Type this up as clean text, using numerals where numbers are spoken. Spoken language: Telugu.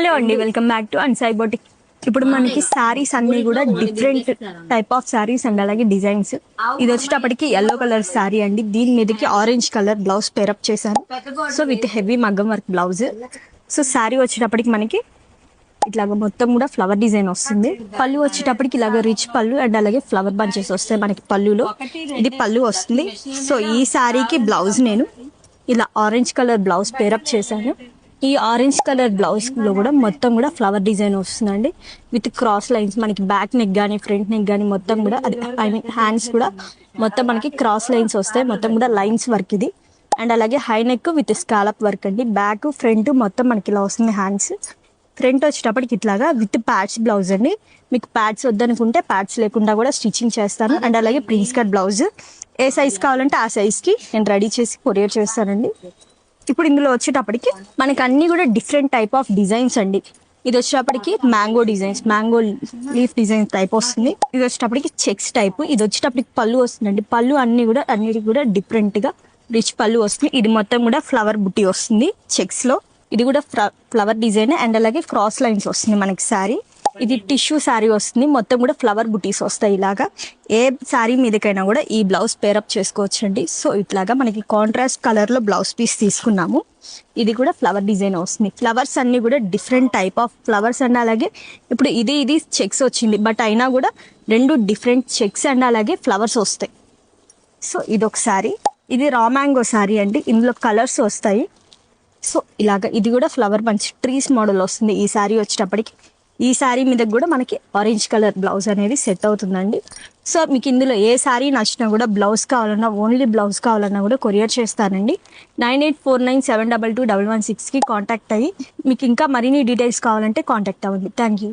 హలో అండి, వెల్కమ్ బ్యాక్ టు అన్సాయి బొటిక్. ఇప్పుడు మనకి శారీస్ అన్ని కూడా different type of saris and అలాగే డిజైన్స్. ఇది వచ్చేటప్పటికి ఎల్లో కలర్ శారీ అండి. దీని మీదకి ఆరెంజ్ కలర్ బ్లౌజ్ పేరప్ చేశాను. సో విత్ హెవీ మగ్గం వర్క్ బ్లౌజ్. సో శారీ వచ్చేటప్పటికి మనకి ఇట్లాగ మొత్తం కూడా ఫ్లవర్ డిజైన్ వస్తుంది. పళ్ళు వచ్చేటప్పటికి ఇలాగ రిచ్ పళ్ళు అండ్ అలాగే ఫ్లవర్ బంచెస్ వస్తాయి మనకి పళ్ళులో. ఇది పళ్ళు వస్తుంది. సో ఈ శారీకి బ్లౌజ్ నేను ఇలా ఆరెంజ్ కలర్ బ్లౌజ్ పేరప్ చేశాను. ఈ ఆరెంజ్ కలర్ బ్లౌజ్ లో కూడా మొత్తం కూడా ఫ్లవర్ డిజైన్ వస్తుందండి. విత్ క్రాస్ లైన్స్ మనకి బ్యాక్ నెక్ కానీ ఫ్రంట్ నెక్ కానీ మొత్తం కూడా అది ఐ మీన్ హ్యాండ్స్ కూడా మొత్తం మనకి క్రాస్ లైన్స్ వస్తాయి. మొత్తం కూడా లైన్స్ వర్క్ ఇది. అండ్ అలాగే high neck with scallop work అండి. బ్యాక్ ఫ్రంట్ మొత్తం మనకి ఇలా వస్తుంది. హ్యాండ్స్ ఫ్రంట్ వచ్చేటప్పటికి ఇట్లాగా విత్ ప్యాడ్స్ బ్లౌజ్ అండి. మీకు ప్యాడ్స్ వద్దనుకుంటే ప్యాడ్స్ లేకుండా కూడా స్టిచ్చింగ్ చేస్తాను. అండ్ అలాగే ప్రిన్స్ కట్ బ్లౌజ్ ఏ సైజ్ కావాలంటే ఆ సైజ్కి నేను రెడీ చేసి కొరియర్ చేస్తానండి. ఇప్పుడు ఇందులో వచ్చేటప్పటికి మనకి అన్ని కూడా డిఫరెంట్ టైప్ ఆఫ్ డిజైన్స్ అండి. ఇది వచ్చేటప్పటికి mango designs, mango leaf design type వస్తుంది. ఇది వచ్చేటప్పటికి చెక్స్ టైప్. ఇది వచ్చేటప్పటికి పళ్ళు వస్తుందండి. పళ్ళు అన్నిటికి కూడా డిఫరెంట్ గా రిచ్ పళ్ళు వస్తుంది. ఇది మొత్తం కూడా ఫ్లవర్ బుట్టి వస్తుంది చెక్స్ లో. ఇది కూడా ఫ్లవర్ డిజైన్ అండ్ అలాగే క్రాస్ లైన్స్ వస్తుంది మనకి శారీ. ఇది టిష్యూ శారీ వస్తుంది. మొత్తం కూడా ఫ్లవర్ బుటీస్ వస్తాయి. ఇలాగా ఏ శారీ మీదకైనా కూడా ఈ బ్లౌజ్ పేరప్ చేసుకోవచ్చండి. సో ఇట్లాగా మనకి కాంట్రాస్ట్ కలర్ లో బ్లౌజ్ పీస్ తీసుకున్నాము. ఇది కూడా ఫ్లవర్ డిజైన్ వస్తుంది. ఫ్లవర్స్ అన్ని కూడా different type of flowers and అలాగే ఇప్పుడు ఇది చెక్స్ వచ్చింది. బట్ అయినా కూడా రెండు డిఫరెంట్ చెక్స్ అండ్ అలాగే ఫ్లవర్స్ వస్తాయి. సో ఇది ఒక శారీ. ఇది రా మ్యాంగో శారీ అండి. ఇందులో కలర్స్ వస్తాయి. సో ఇలాగ ఇది కూడా ఫ్లవర్ బంచ్ ట్రీస్ మోడల్ వస్తుంది. ఈ శారీ వచ్చేటప్పటికి ఈ శారీ మీద కూడా మనకి ఆరెంజ్ కలర్ బ్లౌజ్ అనేది సెట్ అవుతుందండి. సో మీకు ఇందులో ఏ శారీ నచ్చినా కూడా బ్లౌజ్ కావాలన్నా ఓన్లీ బ్లౌజ్ కావాలన్నా కూడా కొరియర్ చేస్తానండి. 9849722116కి కాంటాక్ట్ అయ్యి మీకు ఇంకా మరిన్ని డీటెయిల్స్ కావాలంటే కాంటాక్ట్ అవ్వండి. Thank you.